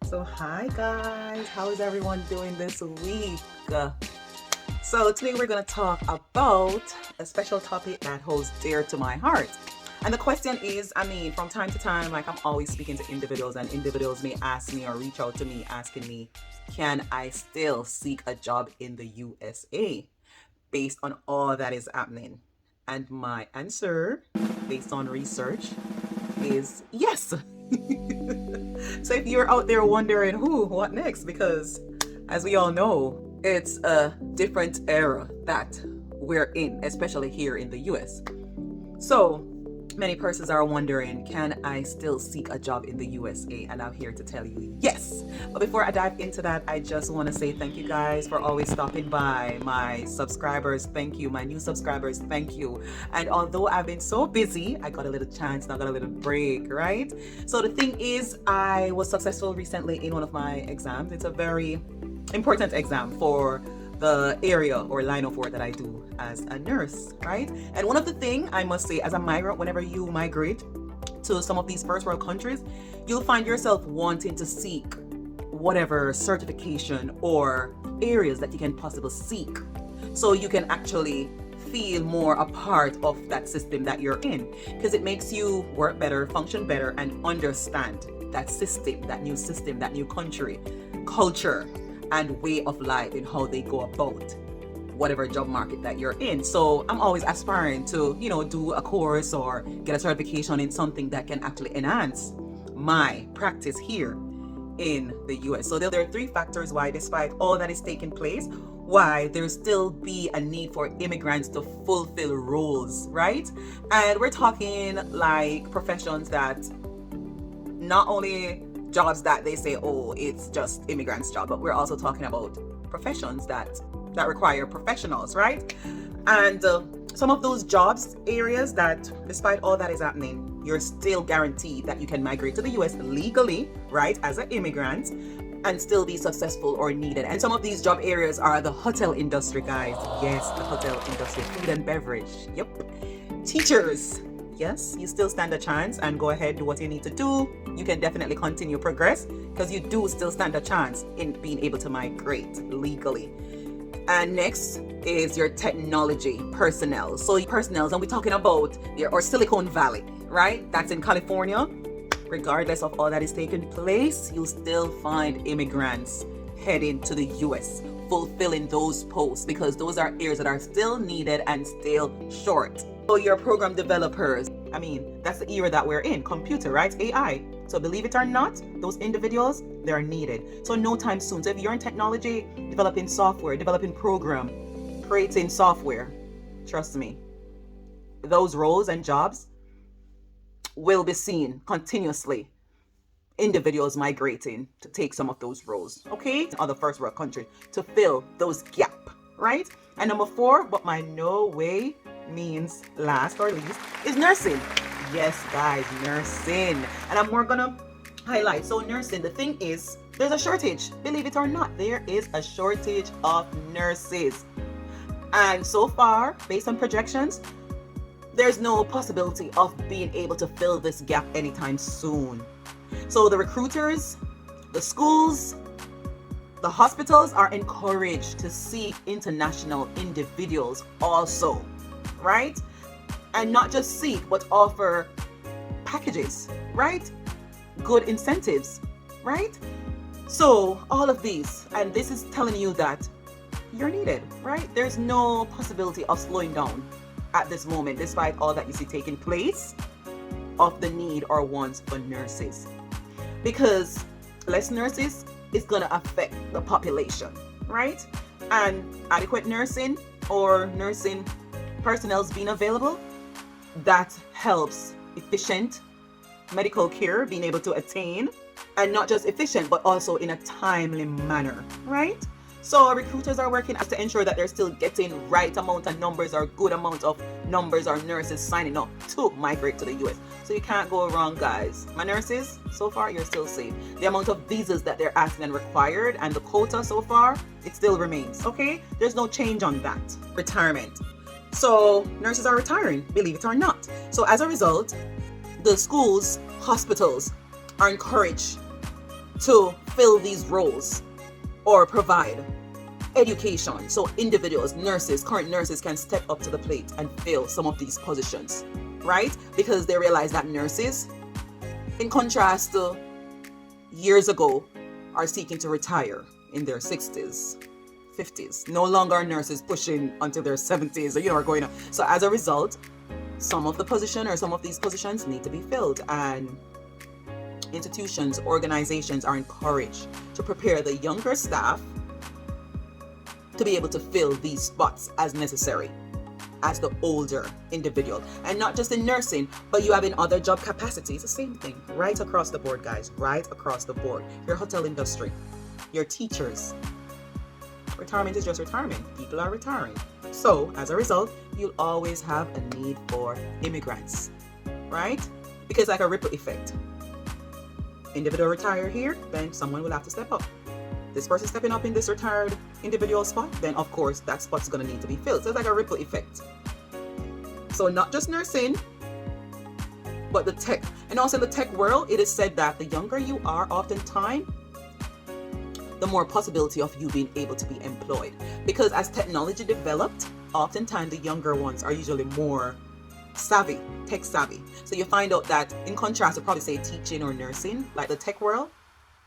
So hi guys, how is everyone doing this week? So today we're going to talk about a special topic that holds dear to my heart. And the question is, from time to time, like I'm always speaking to individuals, and individuals may ask me or reach out to me asking me, can I still seek a job in the USA based on all that is happening? And my answer, based on research, is yes. So if you're out there wondering, what next? Because as we all know, it's a different era that we're in, especially here in the US. So many persons are wondering, can I still seek a job in the USA? And I'm here to tell you yes. But before I dive into that, I just want to say thank you guys for always stopping by. My subscribers, thank you. My new subscribers, thank you. And although I've been so busy, I got a little chance, I got a little break, right? So the thing is, I was successful recently in one of my exams. It's a very important exam for the area or line of work that I do as a nurse, right? And one of the things I must say, as a migrant, whenever you migrate to some of these first world countries, you'll find yourself wanting to seek whatever certification or areas that you can possibly seek, so you can actually feel more a part of that system that you're in, because it makes you work better, function better, and understand that system, that new country, culture, and way of life, and how they go about whatever job market that you're in. So I'm always aspiring to, do a course or get a certification in something that can actually enhance my practice here in the US. So there are three factors why, despite all that is taking place, why there still be a need for immigrants to fulfill roles, right? And we're talking like professions that not only jobs that they say, oh, it's just immigrants' job, but we're also talking about professions that require professionals, right? And some of those jobs areas that, despite all that is happening, you're still guaranteed that you can migrate to the US legally, right, as an immigrant, and still be successful or needed. And some of these job areas are the hotel industry, guys. Yes, the hotel industry, food and beverage. Yep. Teachers. Yes, you still stand a chance, and go ahead, do what you need to do. You can definitely continue progress, because you do still stand a chance in being able to migrate legally. And next is your technology personnel. So personnel, and we're talking about your Silicon Valley, right? That's in California. Regardless of all that is taking place, you'll still find immigrants heading to the US, fulfilling those posts, because those are areas that are still needed and still short. So your program developers, that's the era that we're in, computer, right? AI. So believe it or not, those individuals, they're needed. So no time soon. So if you're in technology, developing software, developing program, creating software, trust me, those roles and jobs will be seen continuously. Individuals migrating to take some of those roles, okay? Other first world countries to fill those gap, right? And number 4, but by no way means last or least, is nursing. Yes, guys, nursing. And I'm more gonna highlight. So nursing, the thing is, there's a shortage. Believe it or not, there is a shortage of nurses. And so far, based on projections, there's no possibility of being able to fill this gap anytime soon. So the recruiters, the schools, the hospitals are encouraged to seek international individuals also, right? And not just seek, but offer packages, right? Good incentives, right? So all of these, and this is telling you that you're needed, right? There's no possibility of slowing down at this moment, despite all that you see taking place, of the need or wants for nurses. Because less nurses is going to affect the population, right? And adequate nursing or nursing personnel being available, that helps efficient medical care being able to attain, and not just efficient, but also in a timely manner, right? So recruiters are working to ensure that they're still getting right amount of numbers or good amount of numbers or nurses signing up to migrate to the US. So you can't go wrong, guys. My nurses, so far you're still safe. The amount of visas that they're asking and required, and the quota so far, it still remains, okay? There's no change on that. Retirement. So nurses are retiring, believe it or not. So as a result, the schools, hospitals are encouraged to fill these roles or provide education so individuals, nurses, current nurses can step up to the plate and fill some of these positions, right? Because they realize that nurses, in contrast to years ago, are seeking to retire in their 60s, 50s. No longer are nurses pushing until their 70s, or going on. So as a result, some of these positions need to be filled, and institutions, organizations are encouraged to prepare the younger staff to be able to fill these spots as necessary as the older individual. And not just in nursing, but you have in other job capacities, the same thing, right across the board, guys, right across the board. Your hotel industry, your teachers. Retirement is just retirement. People are retiring. So as a result, you'll always have a need for immigrants, right? Because like a ripple effect. Individual retire here, then someone will have to step up. This person stepping up in this retired individual spot, then of course that spot's going to need to be filled. So it's like a ripple effect. So not just nursing, but the tech. And also in the tech world, it is said that the younger you are, oftentimes, the more possibility of you being able to be employed. Because as technology developed, oftentimes the younger ones are usually more savvy, tech savvy. So you find out that in contrast to probably say teaching or nursing, like the tech world,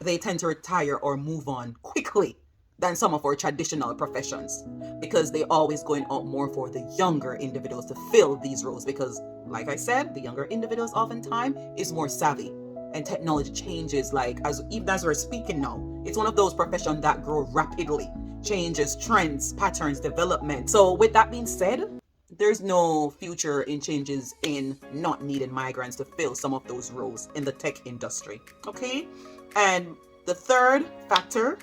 they tend to retire or move on quickly than some of our traditional professions, because they always going out more for the younger individuals to fill these roles. Because like I said, the younger individuals oftentimes is more savvy, and technology changes, like even as we're speaking now, it's one of those professions that grow rapidly, changes, trends, patterns, development. So with that being said, there's no future in changes in not needing migrants to fill some of those roles in the tech industry. Okay. And the third factor,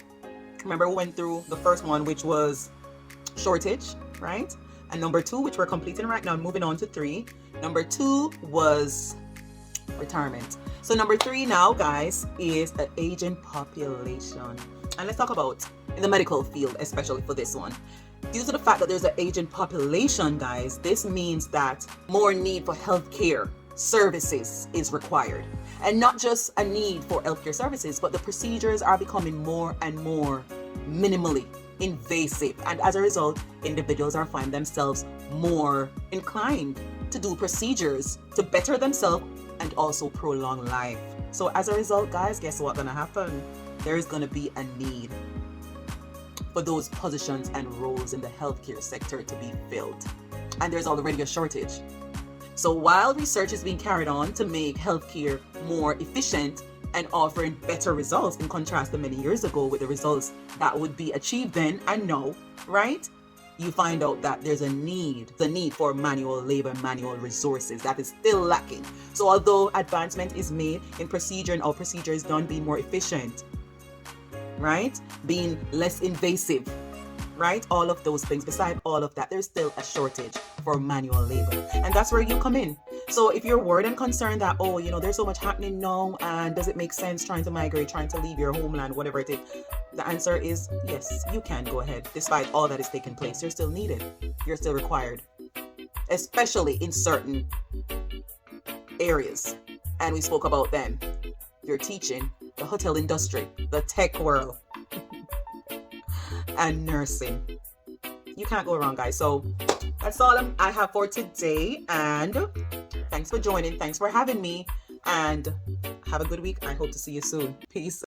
remember we went through the first one, which was shortage, right? And number 2, which we're completing right now, moving on to 3. Number 2 was retirement. So number 3 now, guys, is an aging population. And let's talk about in the medical field, especially for this one. Due to the fact that there's an aging population, guys, this means that more need for healthcare services is required. And not just a need for healthcare services, but the procedures are becoming more and more minimally invasive. And as a result, individuals are finding themselves more inclined to do procedures to better themselves and also prolong life. So as a result, guys, guess what's gonna happen? There is gonna be a need for those positions and roles in the healthcare sector to be filled. And there's already a shortage. So while research is being carried on to make healthcare more efficient and offering better results in contrast to many years ago with the results that would be achieved then and now, right? You find out that there's the need for manual labor, manual resources that is still lacking. So although advancement is made in procedure and all procedure is done being more efficient, right? Being less invasive, right? All of those things. Beside all of that, there's still a shortage for manual labor. And that's where you come in. So if you're worried and concerned that, there's so much happening now, and does it make sense trying to migrate, trying to leave your homeland, whatever it is? The answer is yes, you can go ahead. Despite all that is taking place, you're still needed. You're still required, especially in certain areas. And we spoke about them. Your teaching, the hotel industry, the tech world, and nursing. You can't go wrong, guys. So that's all I have for today. And thanks for joining. Thanks for having me. And have a good week. I hope to see you soon. Peace.